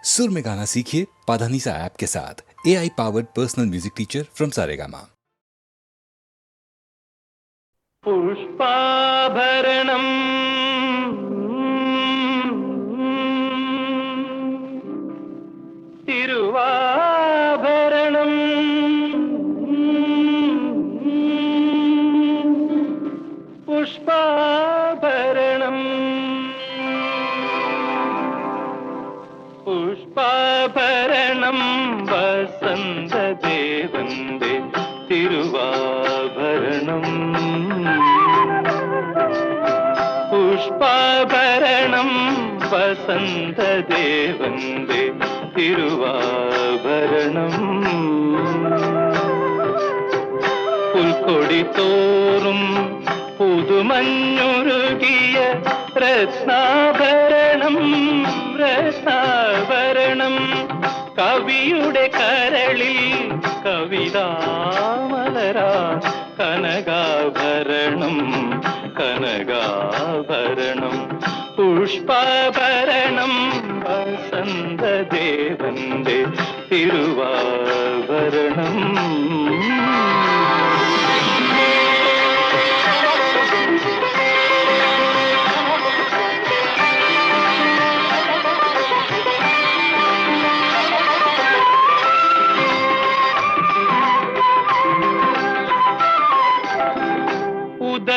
सुर में गाना सीखिए पाधानीसा ऐप के साथ। AI powered personal music teacher from Saregama. पुष्पाभरणम् तिरुवाभरणम् पुष्पाभरणम् पुष्पाभरणम् वसन्तदेवन्दे तिरुवाभरणम् पुष्पाभरणम् वसन्तदेवन्दे തിരുവാഭരണം പുൽക്കൊടിത്തോറും പുതുമഞ്ഞുരുകിയ രത്നാഭരണം രത്നാഭരണം കവിയുടെ കരളിൽ കവിതാമലരാ കനകാഭരണം കനകാഭരണം പുഷ്പാഭരണം വസന്തദേവന്റെ തിരുവാഭരണം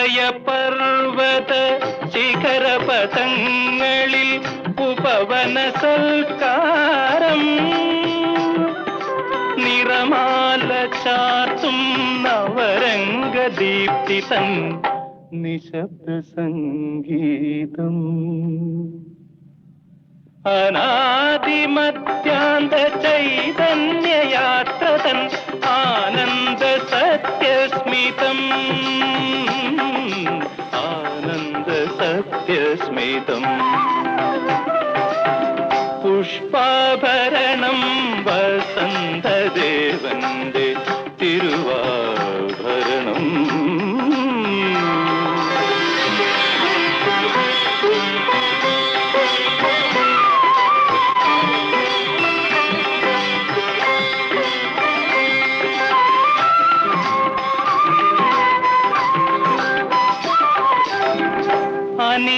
ഉദയപർവത ശിഖരപഥങ്ങളിൽ ഉപവന സൽക്കാരം നിറമാല ചാർത്തും നവരംഗദീപ്തി തൻ നിശബ്ദ സംഗീതം അനാദിമധ്യാന്ത ചൈതന്യയാത്ര തൻ ആനന്ദ സത്യസ്മിതം ആനന്ദ സത്യസ്മിതം പുഷ്പാഭരണം വസന്തദേവന്റെ തിരുവാഭരണം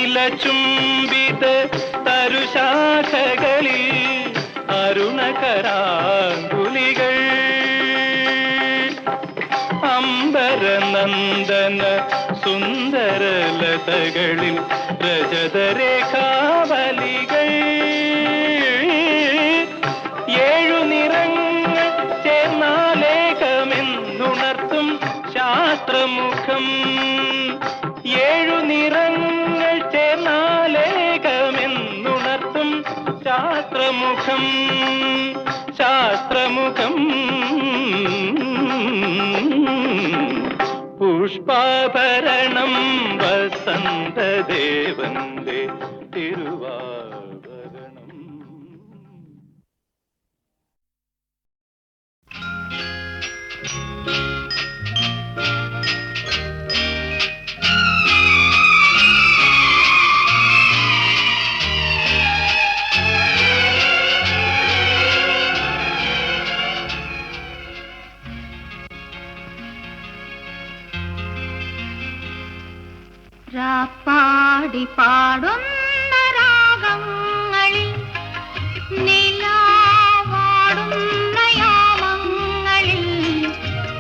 അനിലചുംബിത തരുശാഖകളിൽ അരുണകരാങ്കുലികൾ അംബരനന്ദന സുന്ദരലതകളിൽ രജതരേഖാവലികൾ ഏഴു നിറങ്ങൾ ചേർന്നാലേഖമെന്നുണർത്തും ശാസ്ത്രമുഖം ഏഴു നിറങ്ങൾ ചേർന്നാലേഖമെന്നുണർത്തും ശാസ്ത്രമുഖം ശാസ്ത്രമുഖം പുഷ്പാഭരണം വസന്തദേവന്റെ തിരുവാഭരണം രാപ്പാടി പാടുന്ന രാഗങ്ങളിൽ നിലാവാടുന്ന യാമങ്ങളിൽ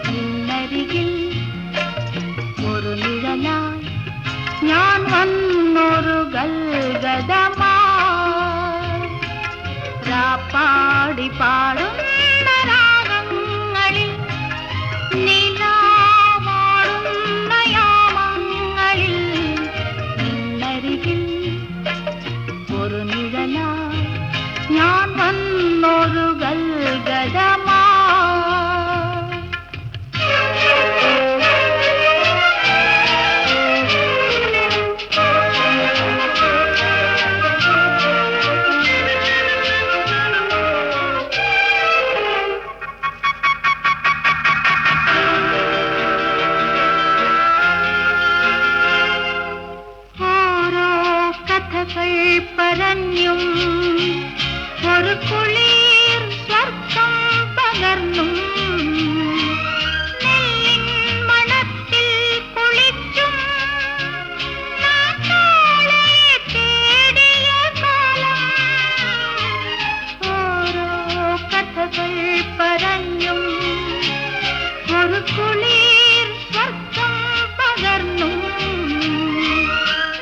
നിന്നരികിൽ ഒരു നിഴലായി ഞാൻ വന്നൊരു ഗൽഗതമായി രാപ്പാടി പാടുന്ന രാഗങ്ങളിൽ നിലാവാടുന്ന യാമങ്ങളിൽ നിന്നരികിൽ ഒരു നിഴലായി ഞാൻ വന്നൊരു ഗൽഗതമായി ഒരു കുളിർ സ്വർഗം പകർന്നും നെല്ലിൻ മണത്തിൽ കുളിച്ചും നാളെ തേടിയ കാലം ഓരോ കഥകൾ പറഞ്ഞും ഒരു കുളിർ സ്വർഗം പകർന്നും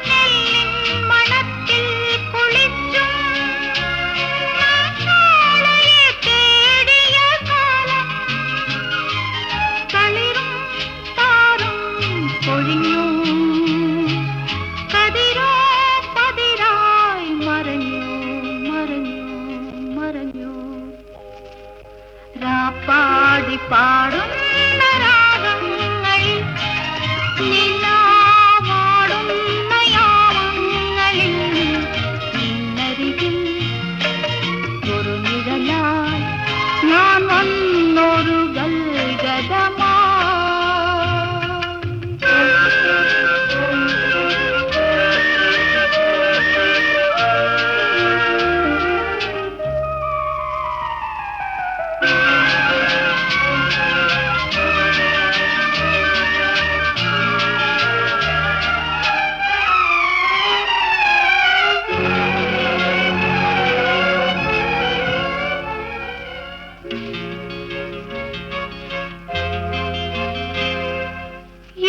നെല്ലിൻ മണത്തിൽ കുളിച്ചും നാളെ തേടിയ കാലം കളിറും താറും പൊഴിഞ്ഞു കതിരോ പതിരായി മറഞ്ഞു മറഞ്ഞു മറഞ്ഞു രാപ്പാടി പാടുന്ന രാഗങ്ങളിൽ നിലാവാടുന്ന യാമങ്ങളിൽ നിന്നരികിൽ ഒരു നിഴലായി ഞാൻ വന്നൊരു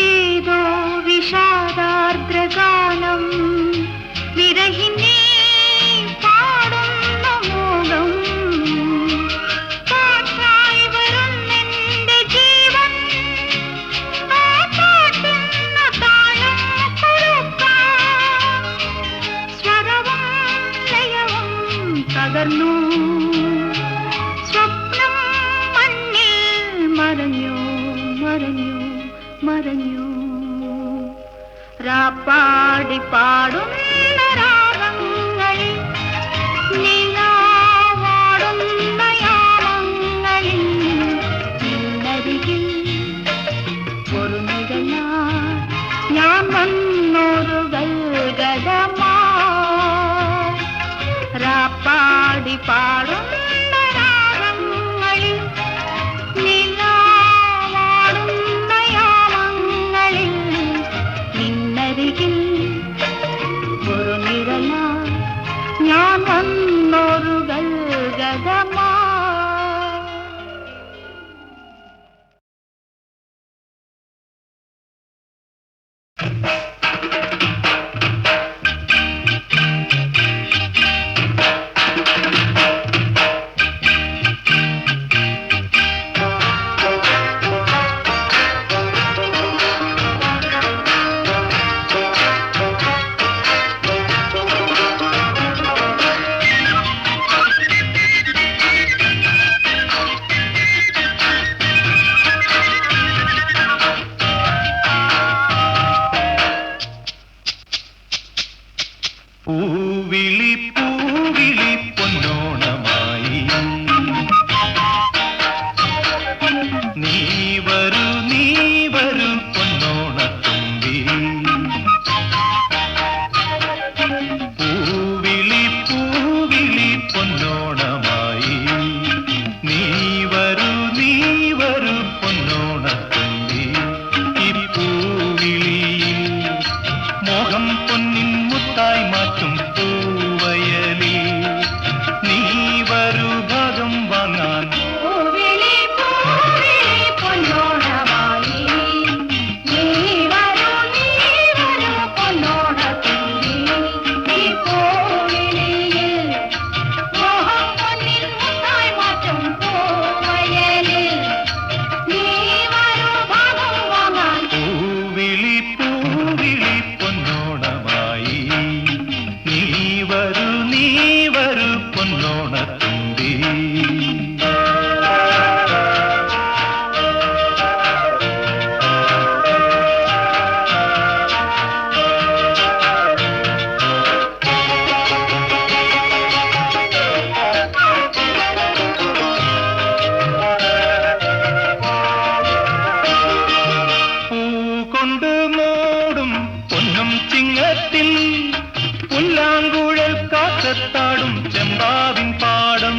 ഏതോ വിഷാദാർദ്രഗാനം വിരഹിണി പാടുന്ന മോഹം കാറ്റായി വരുന്നെന്റെ ജീവൻ ആ പാട്ടുന്ന താളം കുറുക്കാൻ സ്വരവും ലയവും തകർന്നു സ്വപ്നം മണ്ണിൽ മറഞ്ഞു മറഞ്ഞു മറഞ്ഞു രാപ്പാടി പാടുന്ന രാഗങ്ങളിൽ നിലാവാടുന്ന യാമങ്ങളിൽ നിന്നരികിൽ ഒരു നിഴലായി ഞാൻ വന്നൊരു ഗൽഗതമായി രാപ്പാടി പാടുന്ന രാഗങ്ങളിൽ നിലാവാടുന്ന യാമങ്ങളിൽ നിന്നരികിൽ ഒരു നിഴലായി ഞാൻ വന്നൊരു ഗൽഗതമായി പൂവിളി പൂവിളി പൊന്നോണമായി നീ വരൂ പൊന്നോണത്തുമ്പി പൂവിളി പൂവിളി പൊന്നോണമായി നീ വരൂ പൊന്നോണത്തുമ്പി ഈ പൂവിളിയിൽ മോഹം പൊന്നിൻ മുത്തായി മാറ്റും പൂവയലിൽ നീ വരൂ ഭാഗം വാങ്ങാൻ പൂവിളി പൂവിളി പൊന്നോണമായി നീ വരൂ പൊന്നോണത്തുമ്പി ഈ പൂവിളിയിൽ മോഹം പൊന്നിൽ മുത്തായി മാറ്റും പൂവയലിൽ നീ വരൂ ഭാഗം വാങ്ങാൻ പൂവിളി പൂവിളി പൊന്നോണമായി നീ വരൂ പൊന്നോണത്തുമ്പി പൂ കൊണ്ട് മൂടും പൊന്നും ചിങ്ങത്തിൽ പുല്ലാങ്കുഴൽ കാക്കത്താടും ചെമ്പാവിൻ പാടം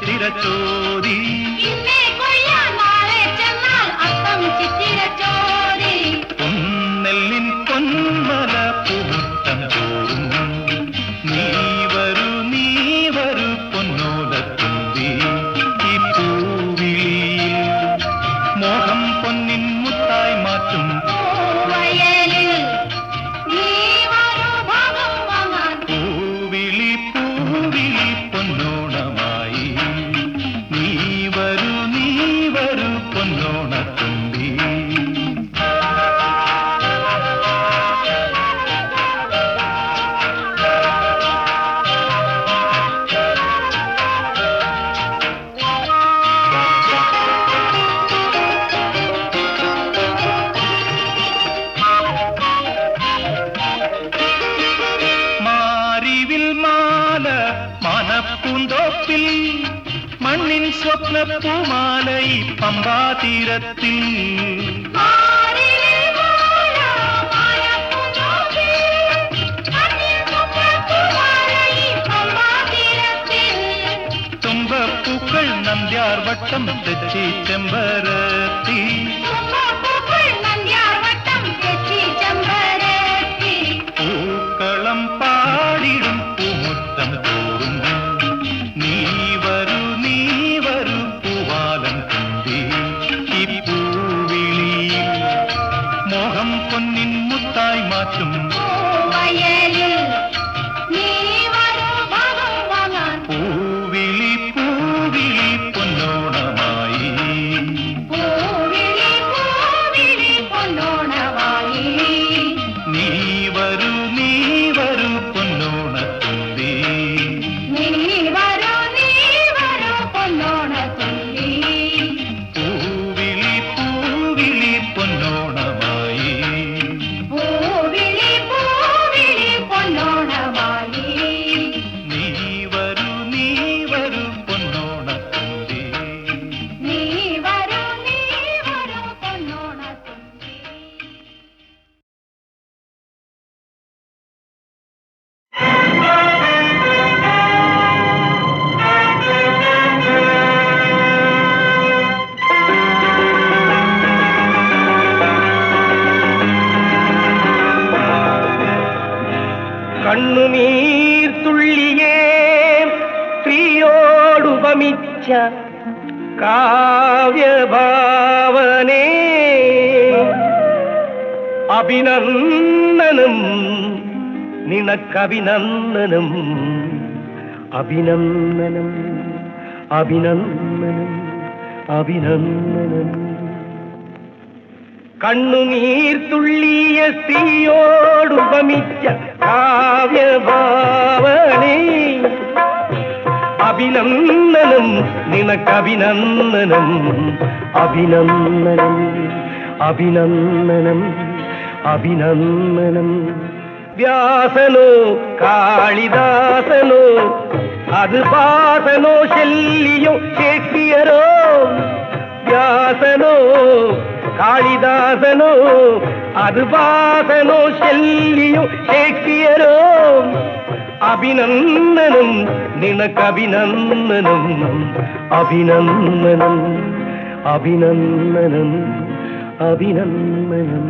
ചിത്തിരച്ചോതി ഇന്നേ കൊയ്യാൻ നാളെ ചെന്നാൽ അത്തം ചിത്തിരച്ചോതി പൊന്നെല്ലിൻ പൊന്മല പൂമുട്ടം തോറും നീ വരൂ പൊന്നോലത്തുമ്പി ഈ പൂവിളിയിൽ മോഹം പൊന്നിൻ മുത്തായി മാറ്റും വയലിൽ നീ വരൂ ഭാഗം വാങ്ങാൻ പൂവിളി പൊന്നോണമായി നീ വരൂ പൊന്നോണത്തുമ്പി മാനപ്പൂന്തോപ്പിൽ മണ്ണിൻ സ്വപ്നപ്പൂമാലൈ പമ്പാതീരത്തിൽ തുമ്പപ്പൂക്കൾ നന്ദ്യാർവട്ടം തെച്ചി ചെമ്പരത്തി പൂക്കളം പാടിടും പൂമുറ്റം തോറും നീ വരൂ പൂവാലൻ തുമ്പി ഈ പൂവിളിയിൽ മോഹം പൊന്നിൻ മുത്തായി മാറ്റും വയലിൽ നീ വരൂ ഭാഗം വാങ്ങാൻ പൂവിളി പൊന്നോണമായി പൂവിളി പൊന്നോണമായി നീ വരൂ പൊന്നോണത്തുമ്പി നീ വരൂ പൊന്നോണത്തുമ്പി പൂവിളി പൊന്നോണമായി പൂവിളി പൊന്നോണമായി നീ വരൂ പൊന്നോണത്തുമ്പി നീ വരൂ പൊന്നോണത്തുമ്പി കണ്ണുനീർ തുള്ളിയേ സ്ത്രീയോടുപമിച്ച കാവ്യഭാവനേ അഭിനന്ദനം നിനക്കഭിനന്ദനം അഭിനന്ദനം അഭിനന്ദനം അഭിനന്ദനം കണ്ണുനീർ തുള്ളിയ സ്ത്രീയോടുപമിച്ച കാവ്യഭാവനേ അഭിനന്ദനം നിനക്കഭിനന്ദനം അഭിനന്ദനം അഭിനന്ദനം അഭിനന്ദനം വ്യാസനോ കാളിദാസനോ അത് ഭാസനോ ശല്യോ ഷേക്സ്പിയറോ വ്യാസനോ കാളിദാസനോ അത് ഭാസനോ ശല്യോ ഷേക്സ്പിയറോ അഭിനന്ദനം നിനക്കഭിനന്ദനം അഭിനന്ദനം അഭിനന്ദനം അഭിനന്ദനം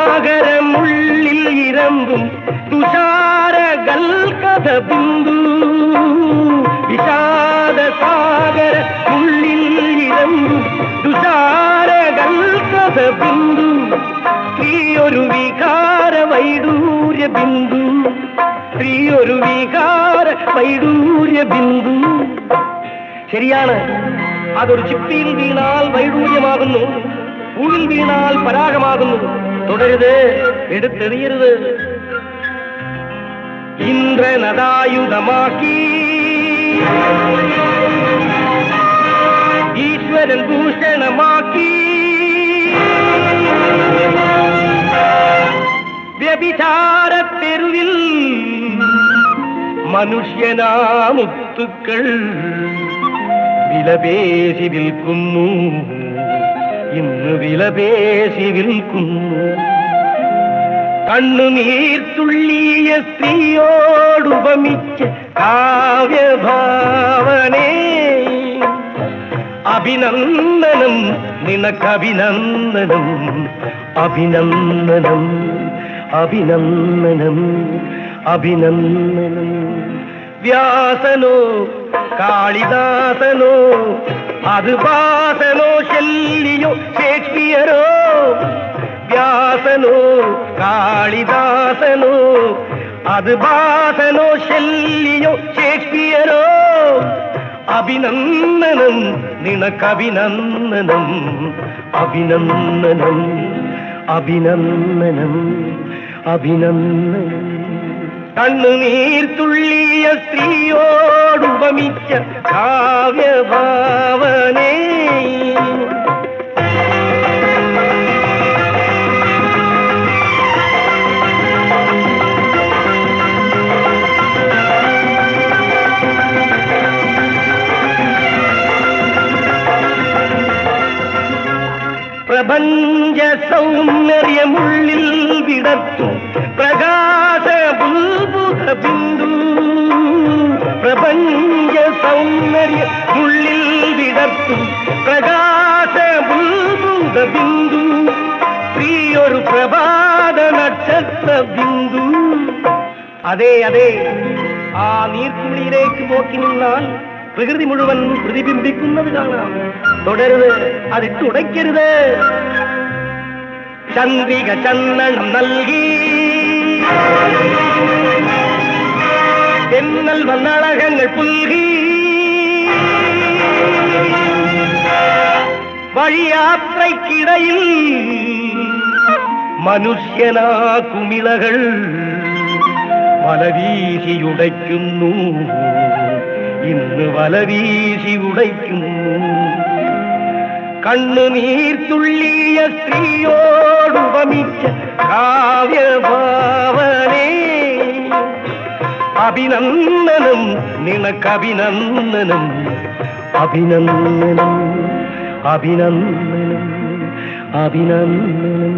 വിഷാദസാഗരമുള്ളിൽ ഇരമ്പും തുഷാരകൾ കഥ ബിന്ദു വിഷാദസാഗരമുള്ളിൽ ഇരമ്പും തുഷാരകൾ കഥ ബിന്ദു സ്ത്രീയൊരു വികാര വൈഡൂര്യ ബിന്ദു സ്ത്രീയൊരു വികാര വൈഡൂര്യ ബിന്ദു ശരിയാണ്, അതൊരു ചിപ്പിയിൽ വീണാൽ വൈഡൂര്യമാകുന്നു, പൂവിൽ വീണാൽ പരാഗമാകുന്നു. തുടരുത്, എടുത്തെറിയരുത്. ഇന്ദ്രനദായുധമാക്കി ഈശ്വരൻ ഭൂഷണമാക്കി വ്യഭിചാരത്തെരുവിൽ മനുഷ്യനാമുത്തുക്കൾ വിലപേശി വിൽക്കുന്നു, ഇന്ന് വിലപേശി വിൽക്കുന്നു. കണ്ണുനീർത്തുള്ളിയ സ്ത്രീയോടുപമിച്ച് കാവ്യഭാവനേ, അഭിനന്ദനം നിനക്കഭിനന്ദനം, അഭിനന്ദനം അഭിനന്ദനം അഭിനന്ദനം. വ്യാസനോ കാളിദാസനോ അത് ഭാസനോ ശല്യോ ഷേക്സ്പിയറോ, വ്യാസനോ കാളിദാസനോ അത് ഭാസനോ ശല്യോ ഷേക്സ്പിയറോ, അഭിനന്ദനം നിനക്കഭിനന്ദനം, അഭിനന്ദനം അഭിനന്ദനം അഭിനന്ദനം. കണ്ണുനീർത്തുള്ളിയ സ്ത്രീയോടുപമിച്ച കാവ്യഭാവനേ. പ്രപഞ്ച സൗന്ദര്യമുള്ളിൽ വിടർത്തും പ്രകാശ ബുൽബുധ ബിന്ദു, പ്രപഞ്ച സൗന്ദര്യമുള്ളിൽ വിടർത്തും പ്രകാശ ബുൽബുധ ബിന്ദു, പ്രിയൊരു പ്രഭാത നക്ഷത്ര ബിന്ദു. അതെ അതെ, ആ നീർത്തുള്ളിയിലേക്ക് നോക്കി നിന്നാൽ പ്രകൃതി മുഴുവൻ പ്രതിബിംബിക്കുന്നത് കാണാം. തുടരുത്, അതിട്ടുടയ്ക്കരുത്. ചന്ദ്രിക ചന്ദനം നൽകി എന്നൽ വന്നളകങ്ങൾ പുൽകി, വഴിയാത്രയ്ക്കിടയിൽ മനുഷ്യനാ കുമിളകൾ വലവീശിയുടയ്ക്കുന്നു, ഇന്ന് വലവീശി ഉടയ്ക്കുന്നു. കണ്ണുനീർത്തുള്ളിയ സ്ത്രീയോടുപമിച്ച കാവ്യഭാവനേ, അഭിനന്ദനം നിനക്കഭിനന്ദനം, അഭിനന്ദനം അഭിനന്ദനം അഭിനന്ദനം.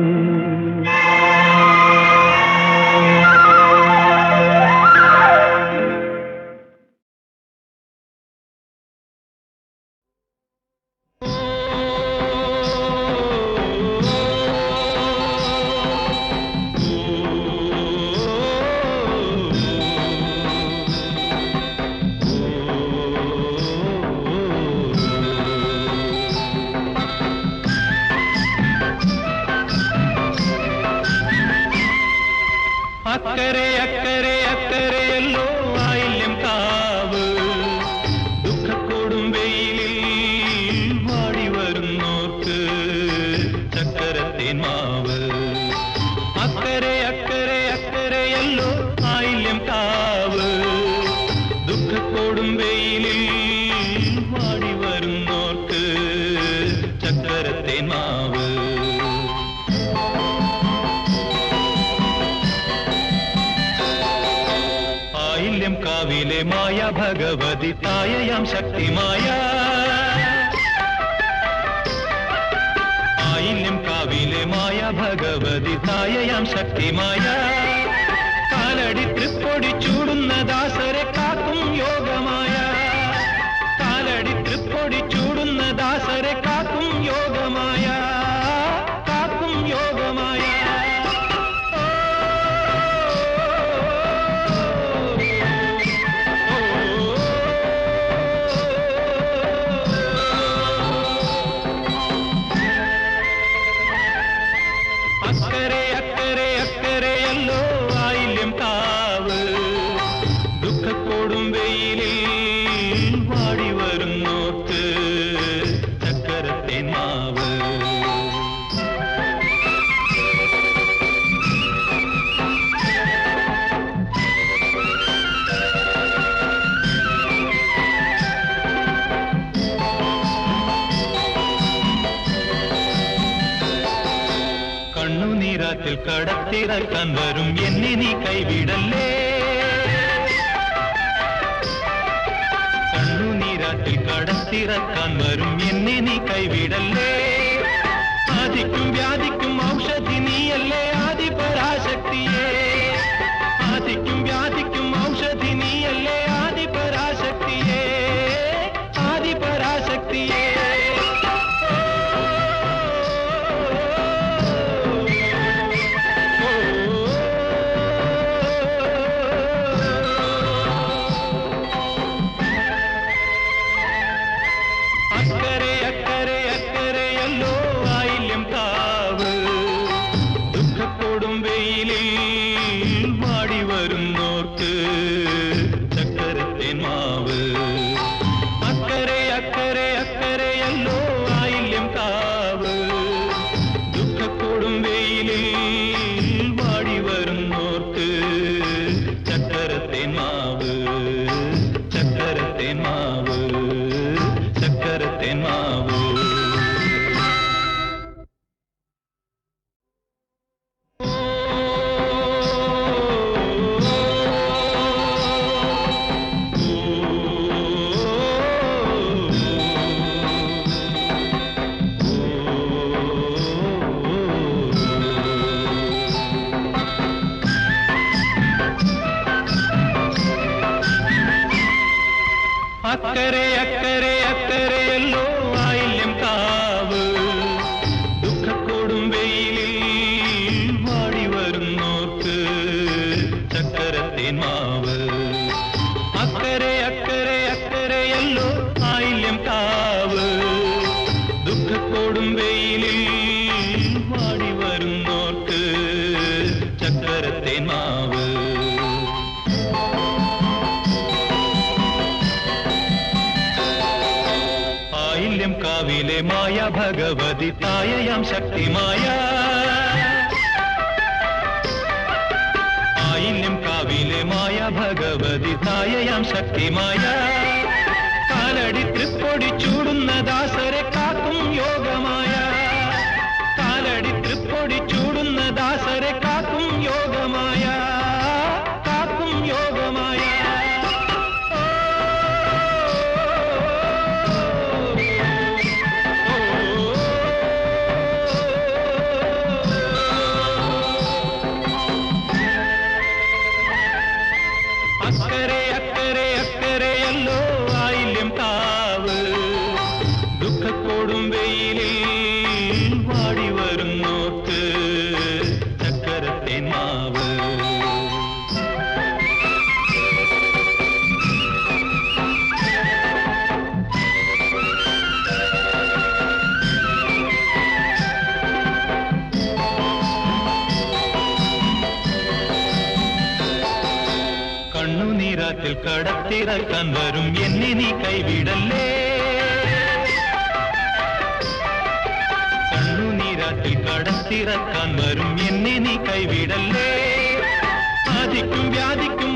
അക്കരെ അക്കരെ അക്കരെയല്ലോ ആയില്യം കാവ്, ദുഃഖക്കോടും വെയിലിൽ വാടി വരുന്നോർക്ക് ചക്കരത്തേൻ മാവ്. അക്കരെ അക്കരെ അക്കരെയല്ലോ ആയില്യം കാവ്, ദുഃഖക്കോടും വെയിലിൽ വാടി വരുന്നോർക്ക് ചക്കരത്തേൻ മാവ്. കാവിലെ മായ ഭഗവതി തായയാം ശക്തിമായ, ആയില്യം കാവിലെ മായ ഭഗവതി തായയാം ശക്തിമായ, കാലടി തൃപ്പൊടി ചൂടുന്ന ദാസരെ കാക്കും യോഗമായ, കാലടി തൃപ്പൊടി ചൂടുന്ന ദാസരെ കാക്കും യോഗമായ, കാക്കും യോഗമായ. അക്കരെ അക്കരെ അക്കരെയല്ലോ ആയില്യം കാവ്, ദുഃഖക്കോടും വെയിലിൽ വാടി വരുന്നോർക്ക് ചക്കരത്തേൻ മാവ്. കണ്ണുനീരാറ്റിൽ കടത്തിറക്കാൻ വരും എന്നെ നീ കൈവിടല്ലേ, നീരാത്തിൽ കടത്തിറക്കാൻ വരും എന്നെ നീ കൈവിടല്ലേ. ആദിക്കും വ്യാധിക്കും ഔഷധി നീയല്ലേ ആദിപരാശക്തിയേ. ആദിക്കും വ്യാധിക്കും ഔഷധി നീയല്ലേ ആദിപരാശക്തിയേ. ആദിപരാശക്തിയേ. അക്കരെ അക്കരെ അക്കരെയല്ലോ ആയില്യം കാവ്. ദുഃഖത്തോടും വെയിലിൽ വാടി വരുന്നോർക്ക് ചക്കരത്തേൻ മാവ്. അക്കരെ അക്കരെ അക്കരെയല്ലോ ആയില്യം കാവ്. ദുഃഖത്തോടും വെയിലിൽ വാടി വരുന്നോർക്ക് ചക്കരത്തേൻ മാവ്. ചക്കരത്തേൻ മാവ്. ചക്കരത്തേൻ മാവ്. അക്കരെ അക്കരെ അക്കരെയല്ലോ ആയില്യം കാവ്. ദുഃഖത്തോടും വെയിലിൽ വാടി വരുന്നോർക്ക് ചക്കരത്തേൻ മാവ്. അക്കരെ അക്കരെ അക്കരെയല്ലോ ആയില്യം കാവ്. ദുഃഖത്തോടും വെയിലിൽ വാടി വരുന്നോർക്ക് ചക്കരത്തേൻ മാവ്. ആയില്യം കാവിലെ മായ ഭഗവതി തായയാം ശക്തിമായ. ആയില്യം കാവിലെ മായ ഭഗവതി തായയാം ശക്തിമായ. കാലടി തൃപ്പൊടി ചൂടുന്ന ദാസരെ കാക്കും യോഗമായ. കാലടി തൃപ്പൊടി ചൂടുന്ന ദാസരെ കാക്കും യോഗമായ. കാക്കും യോഗമായ. അക്കരെ അക്കരെ അക്കരെയല്ലോ ആയില്യം കാവ്. ദുഃഖത്തോടും വെയിലിൽ വാടി വരുന്നോർക്ക് ചക്കരത്തേൻ മാവ്. കണ്ണുനീരാത്തിൽ കടത്തിറക്കാൻ വരും എന്നെ നീ കൈവിടല്ലേ. കണ്ണുനീരാത്തിൽ കടത്തിറക്കാൻ വരും എന്നെ നീ കൈവിടല്ലേ. ആദിക്കും വ്യാധിക്കും